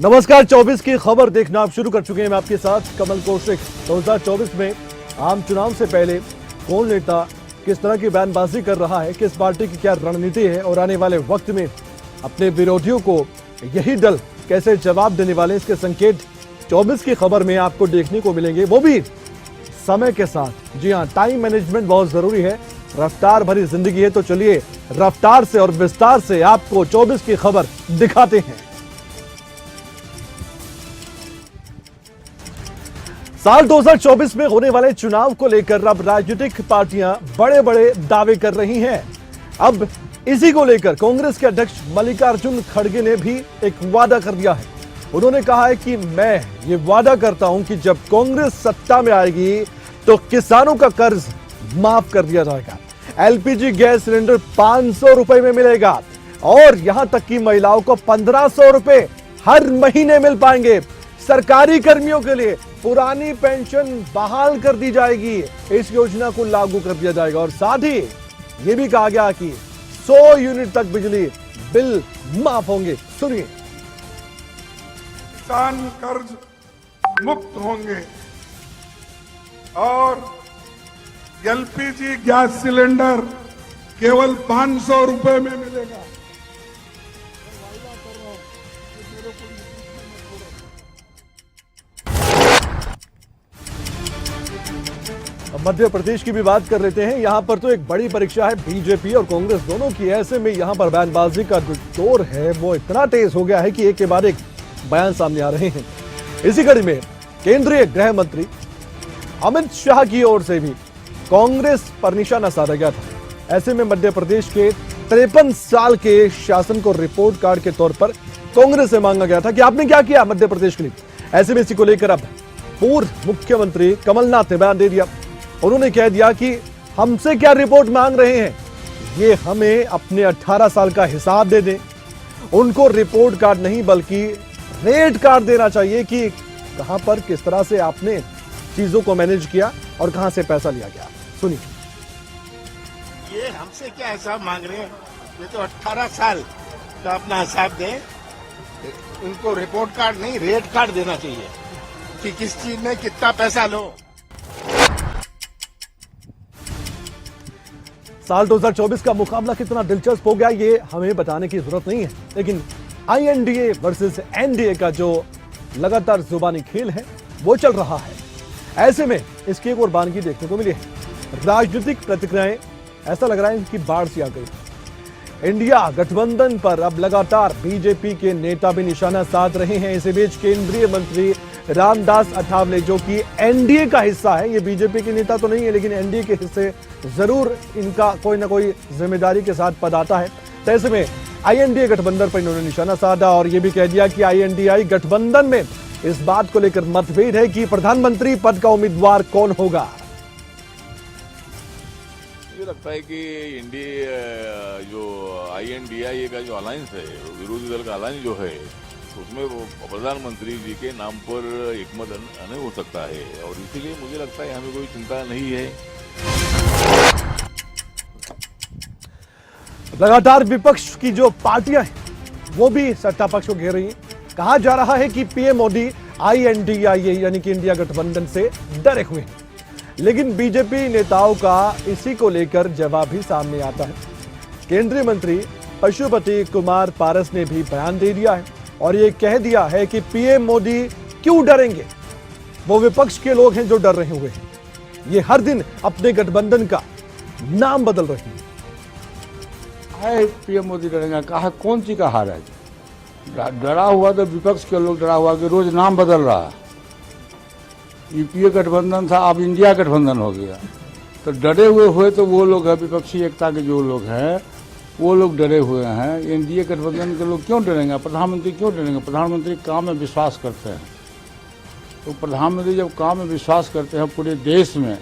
नमस्कार। 24 की खबर देखना आप शुरू कर चुके हैं। मैं आपके साथ कमल कौशिक। 2024 में आम चुनाव से पहले कौन नेता किस तरह की बयानबाजी कर रहा है, किस पार्टी की क्या रणनीति है और आने वाले वक्त में अपने विरोधियों को यही दल कैसे जवाब देने वाले, इसके संकेत 24 की खबर में आपको देखने को मिलेंगे, वो भी समय के साथ। जी हाँ, टाइम मैनेजमेंट बहुत जरूरी है। रफ्तार भरी जिंदगी है, तो चलिए रफ्तार से और विस्तार से आपको 24 की खबर दिखाते हैं। साल 2024 में होने वाले चुनाव को लेकर अब राजनीतिक पार्टियां बड़े बड़े दावे कर रही हैं। अब इसी को लेकर कांग्रेस के अध्यक्ष मल्लिकार्जुन खड़गे ने भी एक वादा कर दिया है। उन्होंने कहा है कि मैं ये वादा करता हूं कि जब कांग्रेस सत्ता में आएगी तो किसानों का कर्ज माफ कर दिया जाएगा, एलपीजी गैस सिलेंडर 500 रुपए में मिलेगा और यहां तक कि महिलाओं को 1500 रुपए हर महीने मिल पाएंगे। सरकारी कर्मियों के लिए पुरानी पेंशन बहाल कर दी जाएगी, इस योजना को लागू कर दिया जाएगा और साथ ही यह भी कहा गया कि 100 यूनिट तक बिजली बिल माफ होंगे। सुनिए। किसान कर्ज मुक्त होंगे और एलपीजी गैस सिलेंडर केवल 500 रुपए में मिलेगा। मध्य प्रदेश की भी बात कर लेते हैं। यहां पर तो एक बड़ी परीक्षा है बीजेपी और कांग्रेस दोनों की। ऐसे में यहां पर बयानबाजी का जो दौर है वो इतना तेज हो गया है कि एक के बाद एक बयान सामने आ रहे हैं। इसी कड़ी में केंद्रीय गृह मंत्री अमित शाह की ओर से भी कांग्रेस पर निशाना साधा गया था। ऐसे में मध्य प्रदेश के 53 साल के शासन को रिपोर्ट कार्ड के तौर पर कांग्रेस से मांगा गया था कि आपने क्या किया मध्य प्रदेश के लिए। ऐसे में इसी को लेकर अब पूर्व मुख्यमंत्री कमलनाथ ने बयान दे दिया। उन्होंने कह दिया कि हमसे क्या रिपोर्ट मांग रहे हैं, ये हमें अपने 18 साल का हिसाब दे दें। उनको रिपोर्ट कार्ड नहीं बल्कि रेट कार्ड देना चाहिए कि कहां पर किस तरह से आपने चीजों को मैनेज किया और कहां से पैसा लिया गया। सुनिए। ये हमसे क्या हिसाब मांग रहे हैं? ये तो 18 साल का अपना हिसाब दें। उनको रिपोर्ट कार्ड नहीं रेट कार्ड देना चाहिए कि किस चीज में कितना पैसा लो। साल 2024 का मुकाबला कितना दिलचस्प हो गया ये हमें बताने की जरूरत नहीं है, लेकिन आईएनडीए वर्सेस एनडीए का जो लगातार जुबानी खेल है वो चल रहा है। ऐसे में इसकी एक और बानगी देखने को मिली है। राजनीतिक प्रतिक्रियाएं ऐसा लग रहा है कि बाढ़ सी आ गई। इंडिया गठबंधन पर अब लगातार बीजेपी के नेता भी निशाना साध रहे हैं। इसी बीच केंद्रीय मंत्री रामदास अठावले जो कि एनडीए का हिस्सा है, ये बीजेपी के नेता तो नहीं है लेकिन एनडीए के हिस्से जरूर इनका कोई ना कोई जिम्मेदारी के साथ पद आता है। तो ऐसे में आईएनडीए गठबंधन पर इन्होंने निशाना साधा और ये भी कह दिया कि आईएनडीए गठबंधन में इस बात को लेकर मतभेद है कि प्रधानमंत्री पद का उम्मीदवार कौन होगा। मुझे लगता है कि एनडीए जो आईएनडीए का जो अलायंस है, विरोधी दल का अलायंस जो है, उसमें वो प्रधानमंत्री जी के नाम पर एकमत नहीं हो सकता है और इसीलिए मुझे लगता है हमें कोई चिंता नहीं है। लगातार विपक्ष की जो पार्टियां हैं वो भी सत्ता पक्ष को घेर रही हैं। कहा जा रहा है कि पीएम मोदी आईएनडीए यानी कि इंडिया गठबंधन से डरे हुए हैं, लेकिन बीजेपी नेताओं का इसी को लेकर जवाब भी सामने आता है। केंद्रीय मंत्री पशुपति कुमार पारस ने भी बयान दे दिया है और ये कह दिया है कि पीएम मोदी क्यों डरेंगे, वो विपक्ष के लोग हैं जो डर रहे हुए हैं। ये हर दिन अपने गठबंधन का नाम बदल रहे हैं। पीएम मोदी डरेंगे, कहा कौन सी का हार है? डरा हुआ तो विपक्ष के लोग डरा हुआ कि रोज नाम बदल रहा है। यूपीए गठबंधन था, अब इंडिया गठबंधन हो गया। तो डरे हुए तो वो लोग हैं, विपक्षी एकता के जो लोग हैं वो लोग डरे हुए हैं। एनडीए गठबंधन के लोग क्यों डरेंगे? प्रधानमंत्री क्यों डरेंगे? प्रधानमंत्री काम में विश्वास करते हैं। तो प्रधानमंत्री जब काम में विश्वास करते हैं, पूरे देश में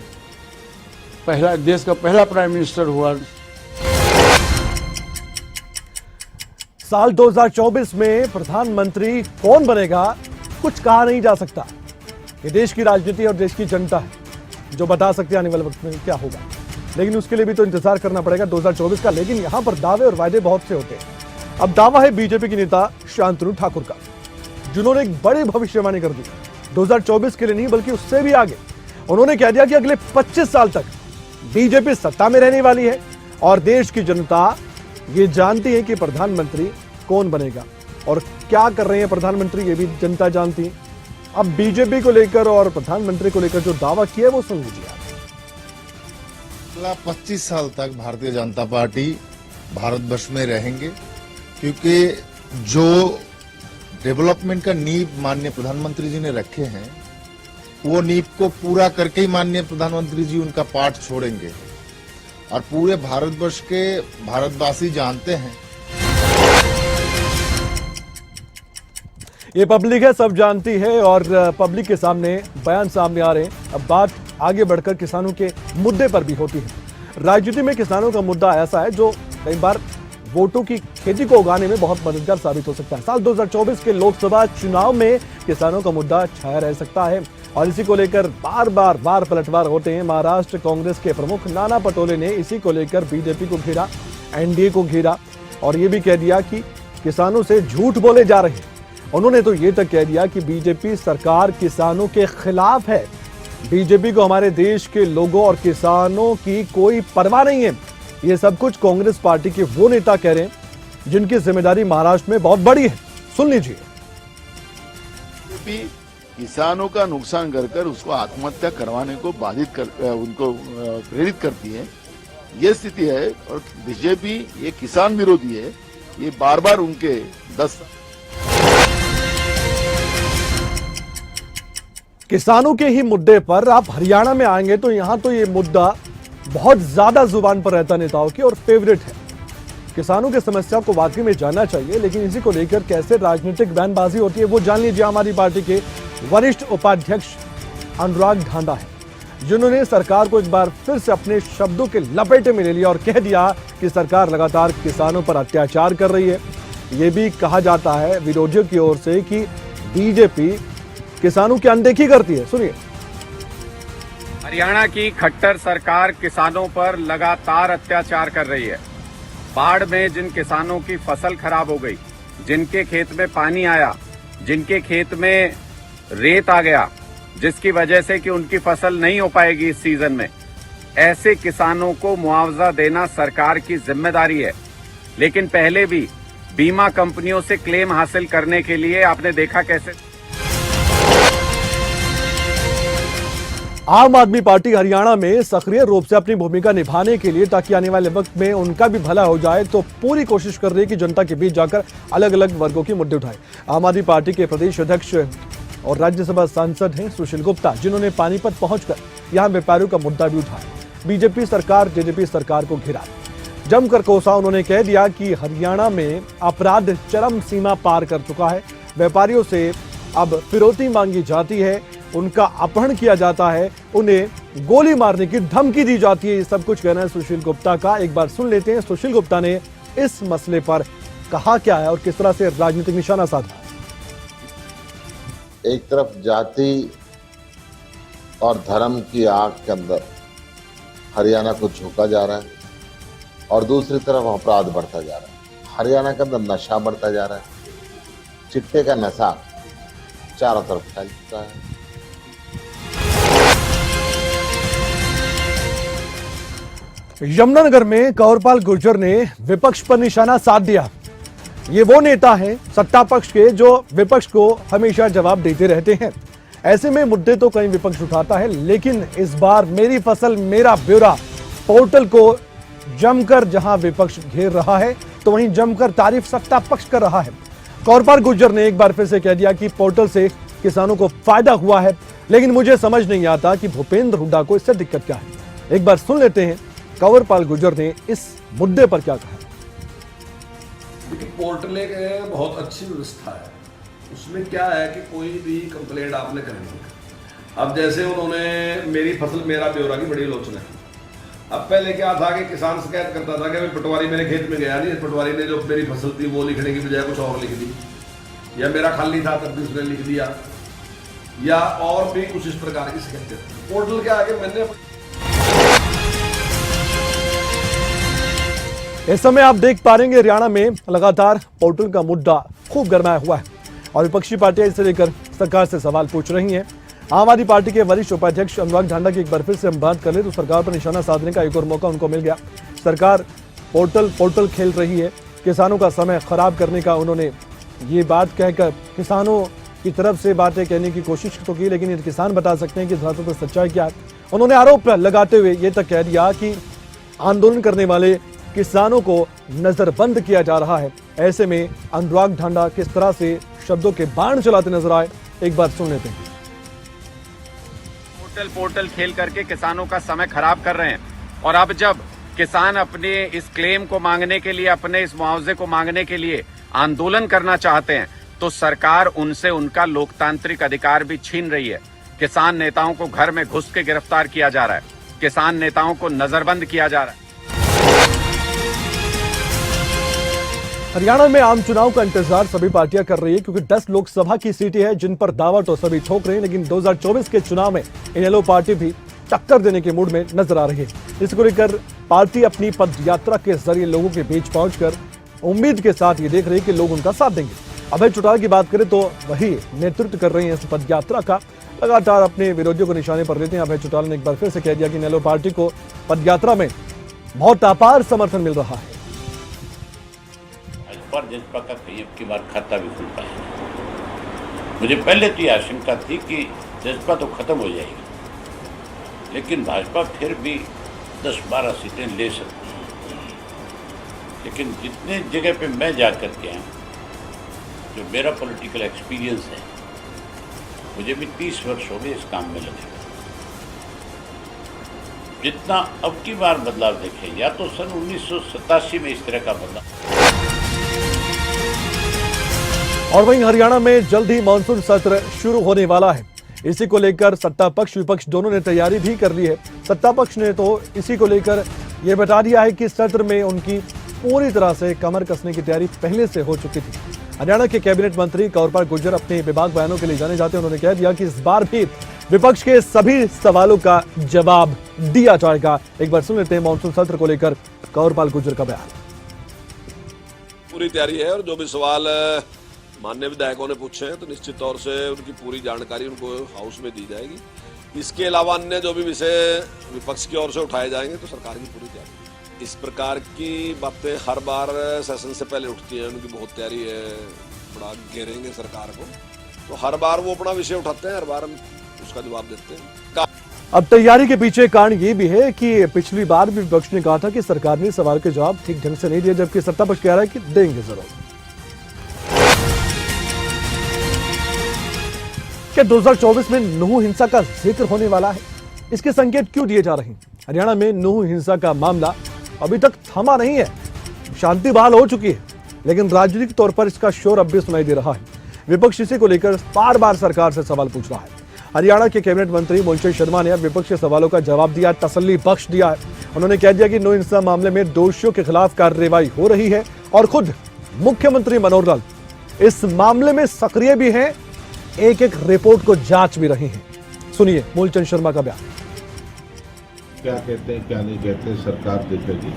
देश का पहला प्राइम मिनिस्टर हुआ। साल 2024 में प्रधानमंत्री कौन बनेगा कुछ कहा नहीं जा सकता। ये देश की राजनीति और देश की जनता है जो बता सकते हैं आने वाले वक्त में क्या होगा, लेकिन उसके लिए भी तो इंतजार करना पड़ेगा 2024 का। लेकिन यहां पर दावे और वायदे बहुत से होते हैं। अब दावा है बीजेपी के नेता शांतनु ठाकुर का। जिन्होंने एक बड़ी भविष्यवाणी कर दी 2024 के लिए नहीं बल्कि उससे भी आगे। उन्होंने कह दिया कि अगले 25 साल तक बीजेपी सत्ता में रहने वाली है और देश की जनता ये जानती है कि प्रधानमंत्री कौन बनेगा और क्या कर रहे हैं प्रधानमंत्री, ये भी जनता जानती है। अब बीजेपी को लेकर और प्रधानमंत्री को लेकर जो दावा किया है वो सुन लीजिए। अगला 25 साल तक भारतीय जनता पार्टी भारतवर्ष में रहेंगे, क्योंकि जो डेवलपमेंट का नींव माननीय प्रधानमंत्री जी ने रखे हैं वो नींव को पूरा करके ही माननीय प्रधानमंत्री जी उनका पाठ छोड़ेंगे। और पूरे भारतवर्ष के भारतवासी जानते हैं, ये पब्लिक है, सब जानती है और पब्लिक के सामने बयान सामने आ रहे हैं। अब बात आगे बढ़कर किसानों के मुद्दे पर भी होती है। राजनीति में किसानों का मुद्दा ऐसा है जो कई बार वोटों की खेती को उगाने में बहुत मददगार साबित हो सकता है। साल 2024 के लोकसभा चुनाव में किसानों का मुद्दा छाया रह सकता है और इसी को लेकर बार पलटवार होते हैं। महाराष्ट्र कांग्रेस के प्रमुख नाना पटोले ने इसी को लेकर बीजेपी को घेरा, एनडीए को घेरा और ये भी कह दिया कि किसानों से झूठ बोले जा रहे हैं। उन्होंने तो ये तक कह दिया कि बीजेपी सरकार किसानों के खिलाफ है। बीजेपी को हमारे देश के लोगों और किसानों की कोई परवाह नहीं है। ये सब कुछ कांग्रेस पार्टी के वो नेता कह रहे हैं जिनकी जिम्मेदारी महाराष्ट्र में बहुत बड़ी है। सुन लीजिए। बीजेपी किसानों का नुकसान कर उसको आत्महत्या करवाने को उनको प्रेरित करती है, ये स्थिति है। और बीजेपी ये किसान विरोधी है, ये बार बार उनके 10 किसानों के ही मुद्दे पर आप हरियाणा में आएंगे तो यहां तो ये मुद्दा बहुत ज्यादा जुबान पर रहता नेताओं की और फेवरेट है। किसानों की समस्या को वाकई में जानना चाहिए, लेकिन इसी को लेकर कैसे राजनीतिक बयानबाजी होती है वो जान लीजिए। आम आदमी पार्टी के वरिष्ठ उपाध्यक्ष अनुराग ढांडा है, जिन्होंने सरकार को एक बार फिर से अपने शब्दों के लपेटे में ले लिया और कह दिया कि सरकार लगातार किसानों पर अत्याचार कर रही है। ये भी कहा जाता है विरोधियों की ओर से कि बीजेपी किसानों की अनदेखी करती है। सुनिए। हरियाणा की खट्टर सरकार किसानों पर लगातार अत्याचार कर रही है। बाढ़ में जिन किसानों की फसल खराब हो गई, जिनके खेत में पानी आया, जिनके खेत में रेत आ गया, जिसकी वजह से कि उनकी फसल नहीं हो पाएगी इस सीजन में, ऐसे किसानों को मुआवजा देना सरकार की जिम्मेदारी है। लेकिन पहले भी बीमा कंपनियों से क्लेम हासिल करने के लिए आपने देखा कैसे आम आदमी पार्टी हरियाणा में सक्रिय रूप से अपनी भूमिका निभाने के लिए, ताकि आने वाले वक्त में उनका भी भला हो जाए, तो पूरी कोशिश कर रही है कि जनता के बीच जाकर अलग अलग वर्गों के मुद्दे उठाए। आम आदमी पार्टी के प्रदेश अध्यक्ष और राज्यसभा सांसद हैं सुशील गुप्ता, जिन्होंने पानीपत पहुंचकर यहां व्यापारियों का मुद्दा भी उठाया। बीजेपी सरकार जेजेपी सरकार को घेरा, जमकर कोसा उन्होंने कह दिया कि हरियाणा में अपराध चरम सीमा पार कर चुका है। व्यापारियों से अब फिरौती मांगी जाती है, उनका अपहरण किया जाता है, उन्हें गोली मारने की धमकी दी जाती है। ये सब कुछ कहना है सुशील गुप्ता का। एक बार सुन लेते हैं सुशील गुप्ता ने इस मसले पर कहा क्या है और किस तरह से राजनीतिक निशाना साधा। एक तरफ जाति और धर्म की आग के अंदर हरियाणा को झोंका जा रहा है और दूसरी तरफ अपराध बढ़ता जा रहा है। हरियाणा के अंदर नशा बढ़ता जा रहा है, चिट्टे का नशा चारों तरफ फैल चुका है। यमुनानगर में कंवरपाल गुर्जर ने विपक्ष पर निशाना साध दिया। ये वो नेता हैं सत्ता पक्ष के जो विपक्ष को हमेशा जवाब देते रहते हैं। ऐसे में मुद्दे तो कई विपक्ष उठाता है, लेकिन इस बार मेरी फसल मेरा ब्यौरा पोर्टल को जमकर जहां विपक्ष घेर रहा है तो वहीं जमकर तारीफ सत्ता पक्ष कर रहा है। कंवरपाल गुर्जर ने एक बार फिर से कह दिया कि पोर्टल से किसानों को फायदा हुआ है, लेकिन मुझे समझ नहीं आता कि भूपेंद्र हुड्डा को इससे दिक्कत क्या है। एक बार सुन लेते हैं कंवरपाल गुर्जर ने इस मुद्दे पर क्या कहा। देखिए, पोर्टल एक बहुत अच्छी व्यवस्था है। उसमें क्या है कि कोई भी कंप्लेंट आपने करनी है। अब जैसे उन्होंने मेरी फसल मेरा ब्यौरा की बड़ी आलोचना की। अब पहले क्या था कि किसान शिकायत करता था कि पटवारी मेरे खेत में गया नहीं, पटवारी ने जो मेरी फसल थी वो लिखने की बजाय कुछ और लिख दी, या मेरा खाली था तब भी उसने लिख दिया, या और भी कुछ इस प्रकार की शिकायत। पोर्टल के आगे मैंने इस समय आप देख पा रहे हैं हरियाणा में लगातार पोर्टल का मुद्दा खूब गरमाया हुआ है। और विपक्षी पार्टियां इसे लेकर सरकार से सवाल पूछ रही हैं। आम आदमी पार्टी के वरिष्ठ उपाध्यक्ष अनुराग ढांडा की एक बार फिर से हम बात कर ले तो सरकार पर निशाना साधने का एक और मौका उनको मिल गया। सरकार पोर्टल खेल रही है, किसानों का समय खराब करने का उन्होंने ये बात कहकर किसानों की तरफ से बातें कहने की कोशिश तो की, लेकिन ये किसान बता सकते हैं कि धरातल पर सच्चाई क्या है। उन्होंने आरोप लगाते हुए ये तक कह दिया कि आंदोलन करने वाले किसानों को नजरबंद किया जा रहा है। ऐसे में अनुराग ढांडा किस तरह से शब्दों के बाण चलाते नजर आए, एक बार सुन लेते हैं। पोर्टल खेल करके किसानों का समय खराब कर रहे हैं, और अब जब किसान अपने इस क्लेम को मांगने के लिए, अपने इस मुआवजे को मांगने के लिए आंदोलन करना चाहते हैं तो सरकार उनसे उनका लोकतांत्रिक अधिकार भी छीन रही है। किसान नेताओं को घर में घुस के गिरफ्तार किया जा रहा है, किसान नेताओं को नजरबंद किया जा रहा है। हरियाणा में आम चुनाव का इंतजार सभी पार्टियां कर रही है, क्योंकि 10 लोकसभा की सीटें हैं जिन पर दावा तो सभी ठोक रहे हैं, लेकिन 2024 के चुनाव में इनेलो पार्टी भी टक्कर देने के मूड में नजर आ रही है। इसको लेकर पार्टी अपनी पद यात्रा के जरिए लोगों के बीच पहुंचकर उम्मीद के साथ ये देख रही है कि लोग उनका साथ देंगे। अभय चौटाला की बात करें तो वही नेतृत्व कर रही है इस पद यात्रा का, लगातार अपने विरोधियों को निशाने पर लेते हैं। अभय चौटाला ने एक बार फिर से कह दिया कि इनेलो पार्टी को पद यात्रा में बहुत अपार समर्थन मिल रहा है। पर जसपा का कई अब की बार खाता भी खुलता है। मुझे पहले तो ये आशंका थी कि जसपा तो खत्म हो जाएगी, लेकिन भाजपा फिर भी 10-12 सीटें ले सकती है। लेकिन जितने जगह पे मैं जा कर के आया, जो मेरा पॉलिटिकल एक्सपीरियंस है, मुझे भी 30 वर्ष हो गए इस काम में लगे। जितना अब की बार बदलाव देखें, या तो सन 1987 में इस तरह का बदलाव। और वहीं हरियाणा में जल्द ही मानसून सत्र शुरू होने वाला है। इसी को लेकर सत्ता पक्ष विपक्ष दोनों ने तैयारी भी कर ली है। सत्ता पक्ष ने तो इसी को लेकर यह बता दिया है कि सत्र में उनकी पूरी तरह से कमर कसने की तैयारी पहले से हो चुकी थी। हरियाणा के कैबिनेट मंत्री कंवरपाल गुर्जर अपने विभाग बयानों के लिए जाने जाते हैं। उन्होंने कह दिया कि इस बार भी विपक्ष के सभी सवालों का जवाब दिया जाएगा। एक बार सुन लेते हैं मानसून सत्र को लेकर कंवरपाल गुर्जर का बयान। पूरी तैयारी है, और जो भी सवाल माननीय विधायकों ने पूछे हैं तो निश्चित तौर से उनकी पूरी जानकारी उनको हाउस में दी जाएगी। इसके अलावा अन्य जो भी विषय विपक्ष की ओर से उठाए जाएंगे तो सरकार की पूरी तैयारी। इस प्रकार की बातें हर बार सेशन से पहले उठती हैं, उनकी बहुत तैयारी है, बड़ा घेरेंगे सरकार को, तो हर बार वो अपना विषय उठाते हैं, हर बार हम उसका जवाब देते हैं। अब तैयारी के पीछे कारण ये भी है कि पिछली बार भी विपक्ष ने कहा था कि सरकार ने सवाल के जवाब ठीक ढंग से नहीं दिया, जबकि सत्ता पक्ष कह रहा है कि देंगे जरूर। क्या 2024 में नूह हिंसा का जिक्र होने वाला है? इसके संकेत क्यों दिए जा रहे हैं? हरियाणा में नूह हिंसा का मामला अभी तक थमा नहीं है, शांति बहाल हो चुकी है, लेकिन राजनीतिक तौर पर इसका शोर अब भी सुनाई दे रहा है। विपक्ष इसी को लेकर बार बार सरकार से सवाल पूछ रहा है। हरियाणा के कैबिनेट मंत्री मूलचंद शर्मा ने अब विपक्ष के सवालों का जवाब दिया, तसल्ली बख्श दिया है। उन्होंने कह दिया कि नूह हिंसा मामले में दोषियों के खिलाफ कार्रवाई हो रही है और खुद मुख्यमंत्री मनोहर लाल इस मामले में सक्रिय भी हैं, एक एक रिपोर्ट को जांच भी रहे हैं। सुनिए मूलचंद शर्मा का बयान। क्या कहते हैं क्या नहीं कहते सरकार देखेगी,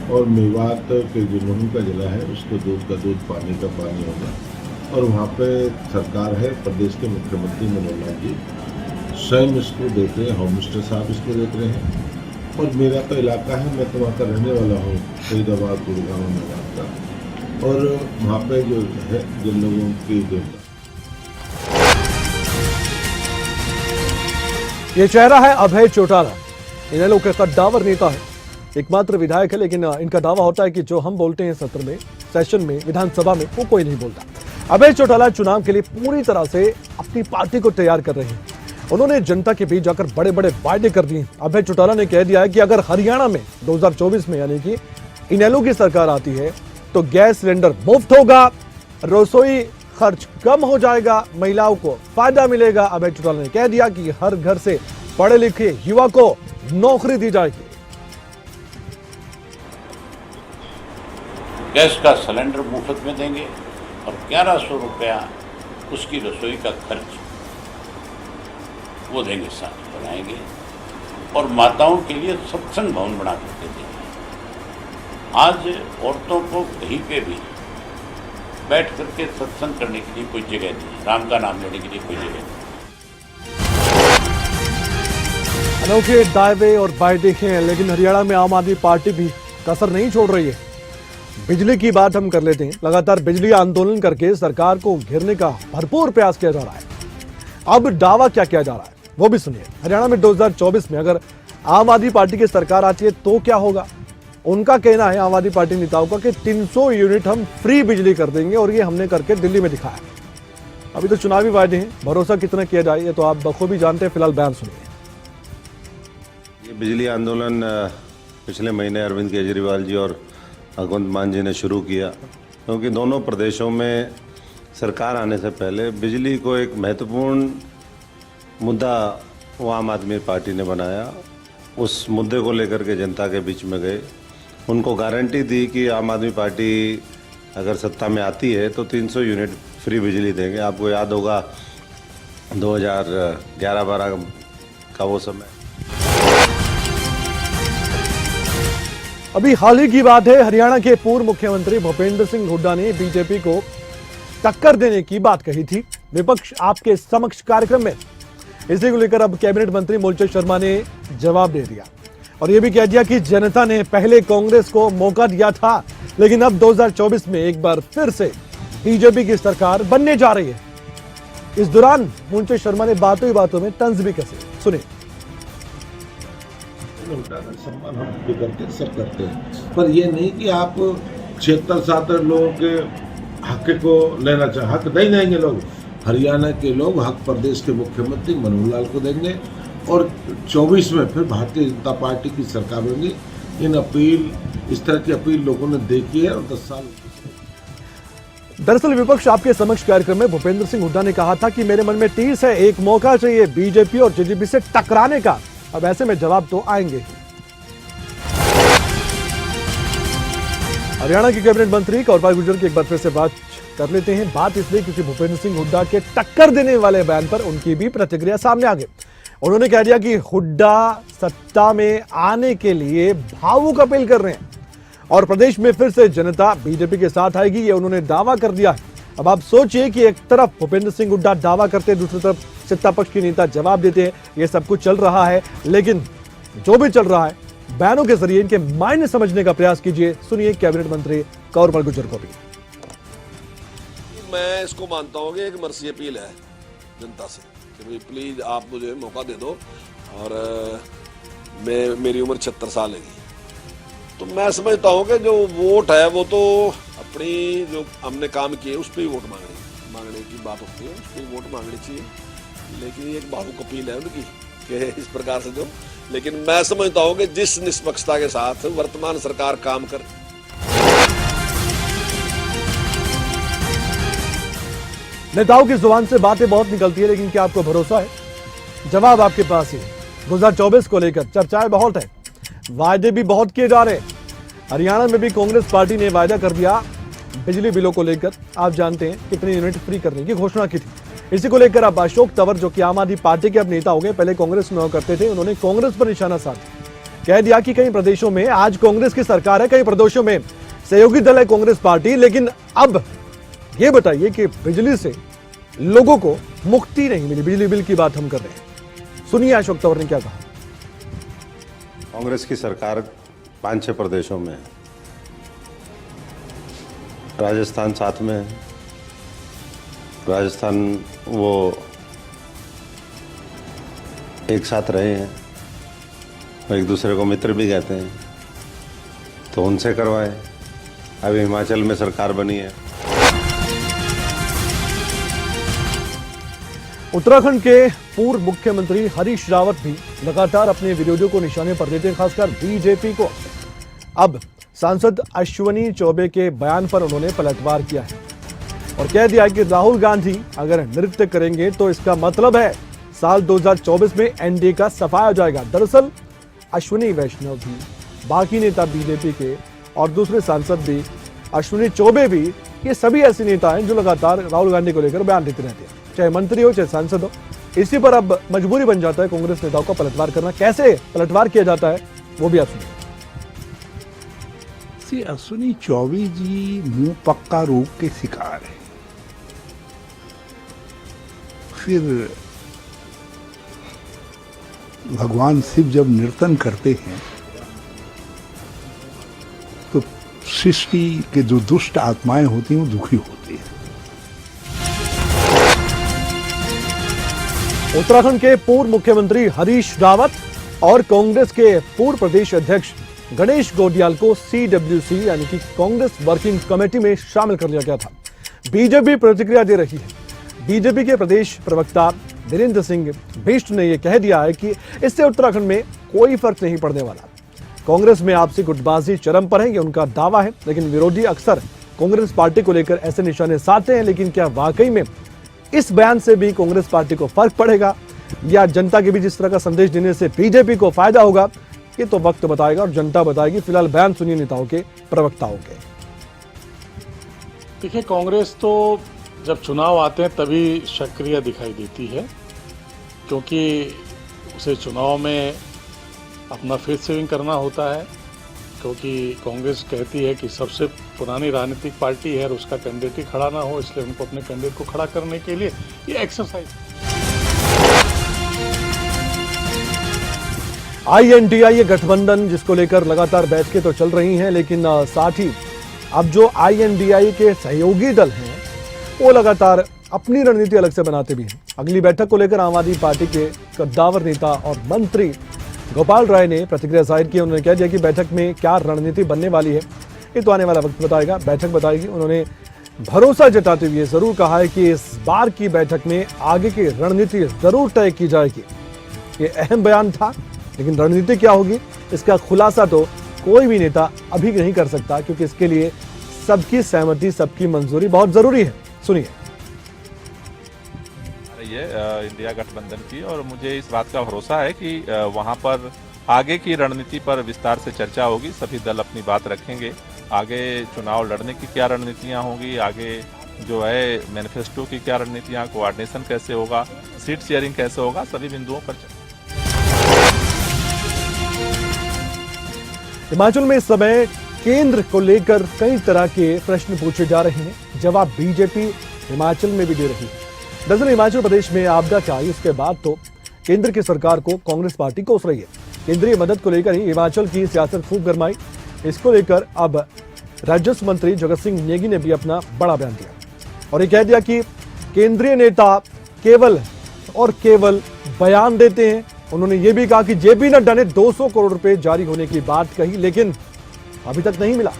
और मेवात के जो नूह का जिला है उसको दूध का दूध पानी का पानी होगा, और वहाँ पे सरकार है, प्रदेश के मुख्यमंत्री मनोहर लाल जी स्वयं इसको देख रहे हैं, होम मिनिस्टर साहब इसको देख रहे हैं, और मेरा तो इलाका है, मैं तो वहाँ का रहने वाला हूँ, फरीदाबाद गुड़गांव मेवात का, और वहाँ पे जो है जिन लोगों की जो ये चेहरा है अभय चौटाला। इनेलो के कद्दावर नेता है, एकमात्र विधायक है, लेकिन इनका दावा होता है कि जो हम बोलते हैं सत्र में, सेशन में, विधानसभा में, वो कोई नहीं बोलता। अभय चौटाला चुनाव के लिए पूरी तरह से अपनी पार्टी को तैयार कर रहे हैं। उन्होंने जनता के बीच जाकर बड़े बड़े वायदे कर दिए। अभय चौटाला ने कह दिया है कि अगर हरियाणा में 2024 में यानी कि इनेलो की सरकार आती है तो गैस सिलेंडर मुफ्त होगा, रसोई खर्च कम हो जाएगा, महिलाओं को फायदा मिलेगा। अभय चौटाला ने कह दिया कि हर घर से पढ़े लिखे युवा को नौकरी दी जाएगी। गैस का सिलेंडर मुफ्त में देंगे और 1100 रुपया उसकी रसोई का खर्च वो देंगे, साथ बनाएंगे, और माताओं के लिए सत्संग भवन बना करके देंगे। आज औरतों को कहीं पे भी बैठ करके सत्संग करने के लिए कोई जगह नहीं है, राम का नाम लेने के लिए कोई जगह नहीं। अनोखे दावे और वायदे हैं, लेकिन हरियाणा में आम आदमी पार्टी भी कसर नहीं छोड़ रही है। बिजली की बात हम कर लेते हैं। लगातार बिजली आंदोलन करके सरकार को घेरने का भरपूर प्रयास किया जा रहा है। अब दावा क्या किया जा रहा है वो भी सुनिए। हरियाणा में 2024 में अगर आम आदमी पार्टी की सरकार आती है तो क्या होगा। उनका कहना है आम आदमी पार्टी नेताओं का कि 300 यूनिट हम फ्री बिजली कर देंगे और ये हमने करके दिल्ली में दिखाया। अभी तो चुनावी वायदे हैं, भरोसा कितना किया जाए ये तो आप बखूबी जानते हैं। फिलहाल बयान सुनिए। ये बिजली आंदोलन पिछले महीने अरविंद केजरीवाल जी और भगवंत मान जी ने शुरू किया, क्योंकि दोनों प्रदेशों में सरकार आने से पहले बिजली को एक महत्वपूर्ण मुद्दा वो आम आदमी पार्टी ने बनाया। उस मुद्दे को लेकर के जनता के बीच में गए, उनको गारंटी दी कि आम आदमी पार्टी अगर सत्ता में आती है तो 300 यूनिट फ्री बिजली देंगे। आपको याद होगा 2011-12 का वो समय। अभी हाल ही की बात है, हरियाणा के पूर्व मुख्यमंत्री भूपेंद्र सिंह हुड्डा ने बीजेपी को टक्कर देने की बात कही थी विपक्ष आपके समक्ष कार्यक्रम में। इसी को लेकर अब कैबिनेट मंत्री मूलचंद शर्मा ने जवाब दे दिया और यह भी कह दिया कि जनता ने पहले कांग्रेस को मौका दिया था, लेकिन अब 2024 में एक बार फिर से बीजेपी की सरकार बनने जा रही है। इस दौरान मूलचंद शर्मा ने बातों ही बातों में तंज भी कसे। सुनिए। सम्मान हम भी करते हैं, सब करते हैं, पर ये नहीं कि आप 76-77 लोगों के हक को लेना चाहे। हक नहीं देंगे लोग। हरियाणा के लोग हक प्रदेश के मुख्यमंत्री मनोहर लाल को देंगे और 24 में फिर भारतीय जनता पार्टी की सरकार बनेगी। इस तरह की अपील लोगों ने देखी है और 10 साल। दरअसल विपक्ष आपके समक्ष कार्यक्रम में भूपेंद्र सिंह हुड्डा ने कहा था कि मेरे मन में 30 है, एक मौका चाहिए बीजेपी और जेजेपी से टकराने का। अब ऐसे में जवाब तो आएंगे। हरियाणा के कैबिनेट मंत्री कंवरपाल गुर्जर की एक बार फिर से बात कर लेते हैं। बात इसलिए क्योंकि भूपेंद्र सिंह हुड्डा के टक्कर देने वाले बयान पर उनकी भी प्रतिक्रिया सामने आ गई। उन्होंने कह दिया कि हुड्डा सत्ता में आने के लिए भावुक अपील कर रहे हैं और प्रदेश में फिर से जनता बीजेपी के साथ आएगी, ये उन्होंने दावा कर दिया है। अब आप सोचिए कि एक तरफ भूपेंद्र सिंह हुड्डा दावा करते हैं, दूसरी तरफ सत्ता पक्ष के नेता जवाब देते हैं। ये सब कुछ चल रहा है, लेकिन जो भी चल रहा है बयानों के जरिए इनके मायने समझने का प्रयास कीजिए। सुनिए कैबिनेट मंत्री कंवरपाल गुर्जर को भी। मैं इसको मानता हूँ कि एक मर्सी अपील है जनता से कि भाई प्लीज आप मुझे मौका दे दो और मेरी उम्र 76 साल है। तो मैं समझता हूँ कि जो वोट है वो तो अपनी जो हमने काम किए उस पर ही वोट मांगने की बात होती है, उस पर ही वोट मांगनी चाहिए। लेकिन ये एक भावुक अपील है उनकी कि इस प्रकार से दो। लेकिन मैं समझता हूँ कि जिस निष्पक्षता के साथ वर्तमान सरकार काम कर। नेताओं की जुबान से बातें बहुत निकलती है, लेकिन क्या आपको भरोसा है? जवाब आपके पास ही। 2024 को लेकर चर्चाएं बहुत है, वायदे भी बहुत किए जा रहे हैं। हरियाणा में भी कांग्रेस पार्टी ने वायदा कर दिया बिजली बिलों को लेकर। आप जानते हैं कितनी यूनिट फ्री करने की घोषणा की थी। इसी को लेकर अब अशोक तंवर, जो कि आम आदमी पार्टी के अब नेता हो गए, पहले कांग्रेस में हुआ करते थे, उन्होंने कांग्रेस पर निशाना साधा। कह दिया कि कई प्रदेशों में आज कांग्रेस की सरकार है, कई प्रदेशों में सहयोगी दल है कांग्रेस पार्टी, लेकिन अब ये बताइए कि बिजली से लोगों को मुक्ति नहीं मिली। बिजली बिल की बात हम कर रहे हैं। सुनिए अशोक तंवर ने क्या कहा। कांग्रेस की सरकार 5-6 प्रदेशों में है, राजस्थान साथ में है। राजस्थान वो एक साथ रहे हैं, एक दूसरे को मित्र भी कहते हैं, तो उनसे करवाए। अभी हिमाचल में सरकार बनी है। उत्तराखंड के पूर्व मुख्यमंत्री हरीश रावत भी लगातार अपने विरोधियों को निशाने पर लेते हैं, खासकर बीजेपी को। अब सांसद अश्विनी चौबे के बयान पर उन्होंने पलटवार किया है और कह दिया है कि राहुल गांधी अगर नृत्य करेंगे तो इसका मतलब है साल 2024 में एनडीए का सफाया हो जाएगा। दरअसल अश्विनी वैष्णव भी, बाकी नेता बीजेपी के और दूसरे सांसद भी, अश्विनी चौबे भी, ये सभी ऐसे नेता हैं जो लगातार राहुल गांधी को लेकर बयान देते रहते हैं, चाहे मंत्री हो चाहे सांसद हो। इसी पर अब मजबूरी बन जाता है कांग्रेस नेताओं का पलटवार करना। कैसे पलटवार किया जाता है वो भी आप सुनिए। देखिए, अश्विनी चौबे जी मुंह पक्का रोग के शिकार है। फिर भगवान शिव जब नर्तन करते हैं तो सृष्टि के जो दुष्ट आत्माएं होती हैं वो दुखी होती हैं। उत्तराखंड के पूर्व मुख्यमंत्री हरीश रावत और कांग्रेस के पूर्व प्रदेश अध्यक्ष गणेश गोडियाल को CWC यानी कि कांग्रेस वर्किंग कमेटी में शामिल कर लिया गया था। बीजेपी प्रतिक्रिया दे रही है। बीजेपी के प्रदेश प्रवक्ता वीरेंद्र सिंह बिष्ट ने यह कह दिया है कि इससे उत्तराखंड में कोई फर्क नहीं पड़ने वाला। कांग्रेस में आपसी गुटबाजी चरम पर है, यह उनका दावा है, लेकिन विरोधी अक्सर कांग्रेस पार्टी को लेकर ऐसे निशाने साधते हैं। लेकिन क्या वाकई में इस बयान से भी कांग्रेस पार्टी को फर्क पड़ेगा या जनता के बीच इस तरह का संदेश देने से बीजेपी को फायदा होगा, ये तो वक्त बताएगा और जनता बताएगी। फिलहाल बयान सुनिए नेताओं के, प्रवक्ताओं के। देखिए, कांग्रेस तो जब चुनाव आते हैं तभी सक्रिय दिखाई देती है, क्योंकि उसे चुनाव में अपना फेस सेविंग करना होता है, क्योंकि कांग्रेस कहती है कि सबसे पुरानी राजनीतिक पार्टी है और उसका कैंडिडेट ही खड़ा ना हो, इसलिए उनको अपने कैंडिडेट को खड़ा करने के लिए ये एक्सरसाइज। INDA गठबंधन जिसको लेकर लगातार बैठकें तो चल रही हैं, लेकिन साथ ही अब जो INDA के सहयोगी दल हैं वो लगातार अपनी रणनीति अलग से बनाते भी हैं। अगली बैठक को लेकर आम आदमी पार्टी के कद्दावर नेता और मंत्री गोपाल राय ने प्रतिक्रिया जाहिर की। उन्होंने कह दिया कि बैठक में क्या रणनीति बनने वाली है ये तो आने वाला वक्त बताएगा, बैठक बताएगी। उन्होंने भरोसा जताते हुए जरूर कहा है कि इस बार की बैठक में आगे की रणनीति जरूर तय की जाएगी। ये अहम बयान था, लेकिन रणनीति क्या होगी इसका खुलासा तो कोई भी नेता अभी नहीं कर सकता, क्योंकि इसके लिए सबकी सहमति, सबकी मंजूरी बहुत जरूरी है। सुनिए। ये इंडिया गठबंधन की, और मुझे इस बात का भरोसा है कि वहां पर आगे की रणनीति पर विस्तार से चर्चा होगी। सभी दल अपनी बात रखेंगे। आगे चुनाव लड़ने की क्या रणनीतियां होंगी, आगे जो है मैनिफेस्टो की क्या रणनीतियां, कोऑर्डिनेशन कैसे होगा, सीट शेयरिंग कैसे होगा, सभी बिंदुओं पर चर्चा। हिमाचल में इस समय केंद्र को लेकर कई तरह के प्रश्न पूछे जा रहे हैं। जवाब बीजेपी हिमाचल में भी दे रही है। दरअसल हिमाचल प्रदेश में आपदा क्या आई, इसके बाद तो केंद्र की सरकार को कांग्रेस पार्टी कोस रही है। केंद्रीय मदद को लेकर ही हिमाचल की सियासत खूब गरमाई। इसको लेकर अब राजस्व मंत्री जगत सिंह नेगी ने भी अपना बड़ा बयान दिया और ये कह दिया कि केंद्रीय नेता केवल और केवल बयान देते हैं। उन्होंने ये भी कहा कि जेपी नड्डा ने 200 करोड़ रुपए जारी होने की बात कही, लेकिन अभी तक नहीं मिला।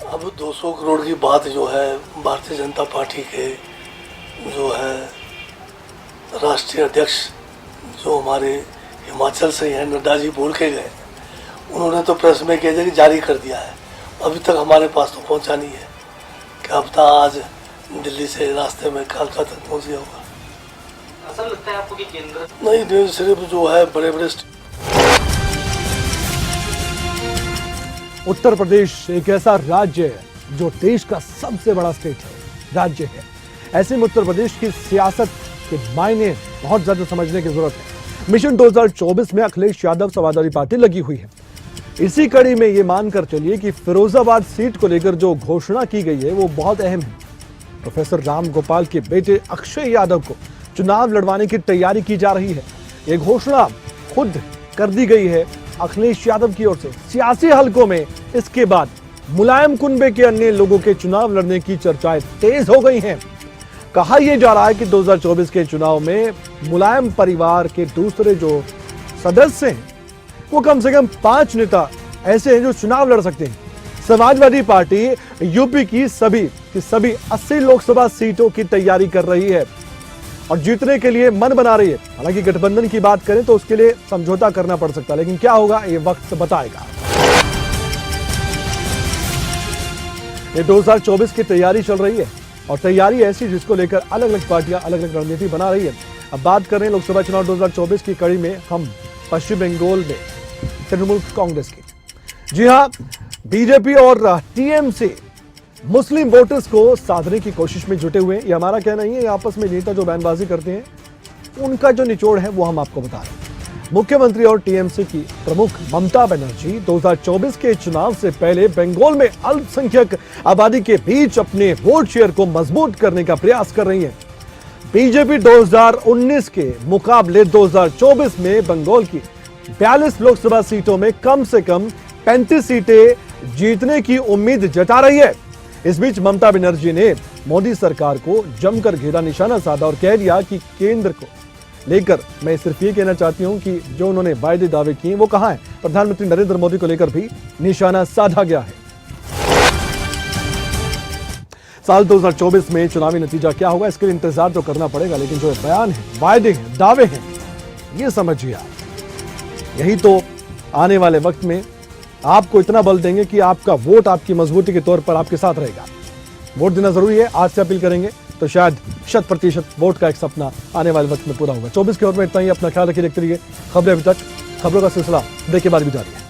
अब 200 करोड़ की बात जो है भारतीय जनता पार्टी के जो है राष्ट्रीय अध्यक्ष जो हमारे हिमाचल से हैं नड्डा जी बोल के गए, उन्होंने तो प्रेस में कह दिया कि जारी कर दिया है। अभी तक हमारे पास तो पहुंचा नहीं है। क्या पता आज दिल्ली से रास्ते में कालका तक पहुंच गया होगा। ऐसा लगता है आपको कि केंद्र नहीं, सिर्फ जो है बड़े बड़े। उत्तर प्रदेश एक ऐसा राज्य है जो देश का सबसे बड़ा स्टेट है, राज्य है। ऐसे में उत्तर प्रदेश की सियासत के मायने बहुत ज्यादा समझने की जरूरत है। मिशन 2024 में अखिलेश यादव समाजवादी पार्टी लगी हुई है। इसी कड़ी में ये मानकर चलिए कि फिरोजाबाद सीट को लेकर जो घोषणा की गई है वो बहुत अहम है। प्रोफेसर राम गोपाल के बेटे अक्षय यादव को चुनाव लड़वाने की तैयारी की जा रही है। ये घोषणा खुद कर दी गई है अखिलेश यादव की ओर से। सियासी हलकों में इसके बाद मुलायम कुनबे के अन्य लोगों के चुनाव लड़ने की चर्चाएं तेज हो गई हैं। कहा यह जा रहा है कि 2024 के चुनाव में मुलायम परिवार के दूसरे जो सदस्य हैं वो कम से कम 5 नेता ऐसे हैं जो चुनाव लड़ सकते हैं। समाजवादी पार्टी यूपी की सभी 80 लोकसभा सीटों की तैयारी कर रही है और जीतने के लिए मन बना रही है। हालांकि गठबंधन की बात करें तो उसके लिए समझौता करना पड़ सकता है, लेकिन क्या होगा ये वक्त बताएगा। ये 2024 की तैयारी चल रही है और तैयारी ऐसी जिसको लेकर अलग अलग पार्टियां अलग अलग रणनीति बना रही है। अब बात कर रहे हैं लोकसभा चुनाव 2024 की कड़ी में हम पश्चिम बंगाल में तृणमूल कांग्रेस की। जी हां, बीजेपी और टीएमसी मुस्लिम वोटर्स को साधने की कोशिश में जुटे हुए हैं। ये हमारा कहना नहीं है, आपस में नेता जो बयानबाजी करते हैं उनका जो निचोड़ है वो हम आपको बता रहे हैं। मुख्यमंत्री और टीएमसी की प्रमुख ममता बनर्जी 2024 के चुनाव से पहले बंगाल में अल्पसंख्यक आबादी के बीच अपने वोट शेयर को मजबूत करने का प्रयास कर रही है। बीजेपी 2019 के मुकाबले 2024 में बंगाल की 42 लोकसभा सीटों में कम से कम 35 सीटें जीतने की उम्मीद जता रही है। इस बीच ममता बनर्जी ने मोदी सरकार को जमकर घेरा, निशाना साधा और कह दिया कि केंद्र को लेकर मैं सिर्फ ये कहना चाहती हूं कि जो उन्होंने वायदे दावे किए वो कहां हैं। प्रधानमंत्री नरेंद्र मोदी को लेकर भी निशाना साधा गया है। साल 2024 में चुनावी नतीजा क्या होगा इसके लिए इंतजार तो करना पड़ेगा, लेकिन जो बयान है, वायदे हैं, दावे हैं, ये समझिए आप, यही तो आने वाले वक्त में आपको इतना बल देंगे कि आपका वोट आपकी मजबूती के तौर पर आपके साथ रहेगा। वोट देना जरूरी है, आज से अपील करेंगे तो शायद 100% वोट का एक सपना आने वाले वक्त में पूरा होगा। 24 के ओर में इतना ही। अपना ख्याल रखिए, देखते रहिए खबरें। अभी तक खबरों का सिलसिला ब्रेक के बाद भी जारी है।